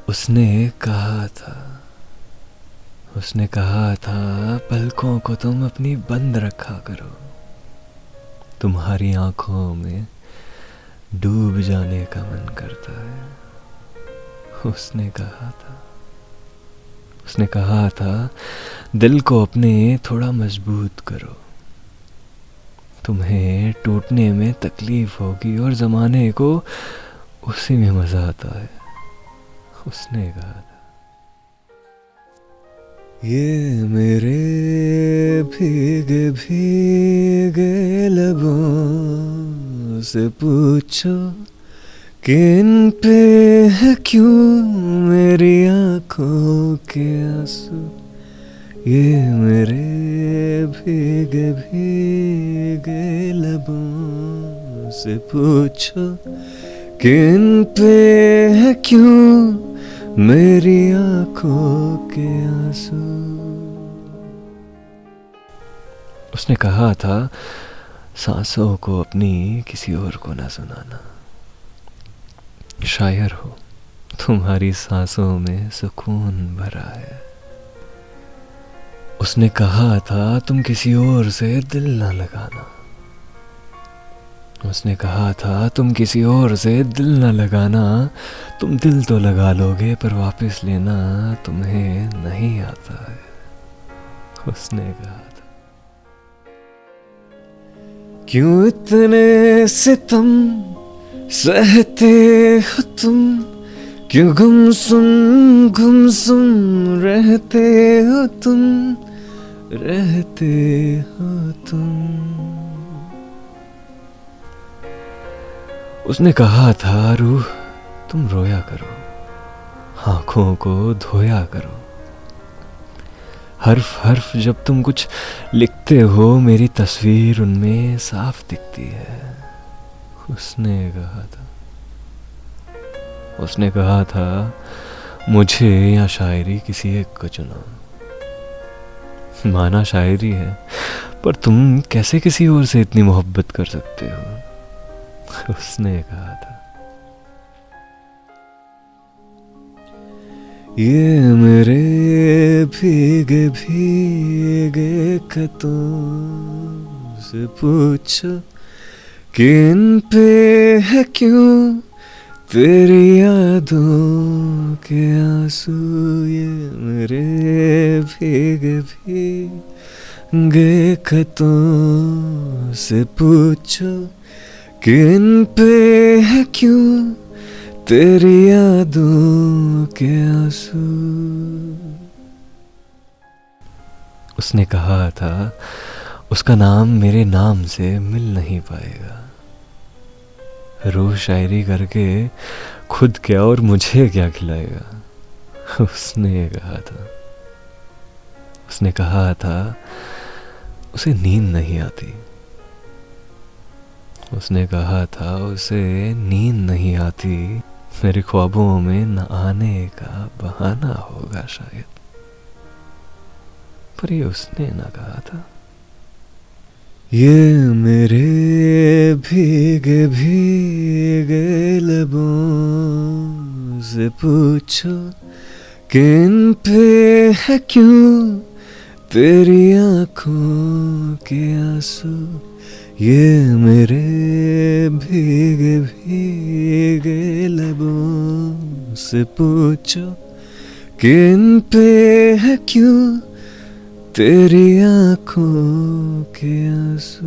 उसने कहा था उसने कहा था पलकों को तुम अपनी बंद रखा करो, तुम्हारी आंखों में डूब जाने का मन करता है। उसने कहा था दिल को अपने थोड़ा मजबूत करो, तुम्हें टूटने में तकलीफ होगी और ज़माने को उसी में मज़ा आता है। उसने कहा था ये मेरे भीगे भीगे लबों से पूछो कि इन पे है क्यों मेरी आँखों के आंसू। ये मेरे भीगे भीगे लबों से पूछो कि इन पे है क्यों मेरी आँखों के आंसू। उसने कहा था सांसों को अपनी किसी और को ना सुनाना, शायर हो तुम्हारी सांसों में सुकून भरा है। उसने कहा था तुम किसी और से दिल ना लगाना, उसने कहा था तुम किसी और से दिल ना लगाना, तुम दिल तो लगा लोगे पर वापस लेना तुम्हें नहीं आता है। उसने कहा था क्यों इतने सितम सहते हो तुम, क्यों गुमसुम रहते हो तुम। उसने कहा था रूह तुम रोया करो, आंखों को धोया करो, हर्फ हर्फ जब तुम कुछ लिखते हो मेरी तस्वीर उनमें साफ दिखती है। उसने कहा था मुझे या शायरी किसी एक को चुनो, माना शायरी है पर तुम कैसे किसी और से इतनी मोहब्बत कर सकते हो। उसने कहा था ये मेरे भीगे भीगे खतों से पूछो कि इन पे है क्यों तेरी यादों के आंसू। ये मेरे भीगे भीगे खतों से पूछो कि इन पे है क्यों तेरी यादों के आंसू। उसने कहा था उसका नाम मेरे नाम से मिल नहीं पाएगा, रोज शायरी करके खुद क्या और मुझे क्या खिलाएगा। उसने कहा था उसे नींद नहीं आती, उसने कहा था उसे नींद नहीं आती, मेरे ख्वाबों में न आने का बहाना होगा शायद, पर ये उसने न कहा था। ये मेरे भीगे भीगे लबों से पूछो कि इन पे है क्यों तेरी आँखों के आंसू। ये मेरे भीगे भीगे लबों से पूछो कि इन पे है क्यों तेरी आँखों के आंसू।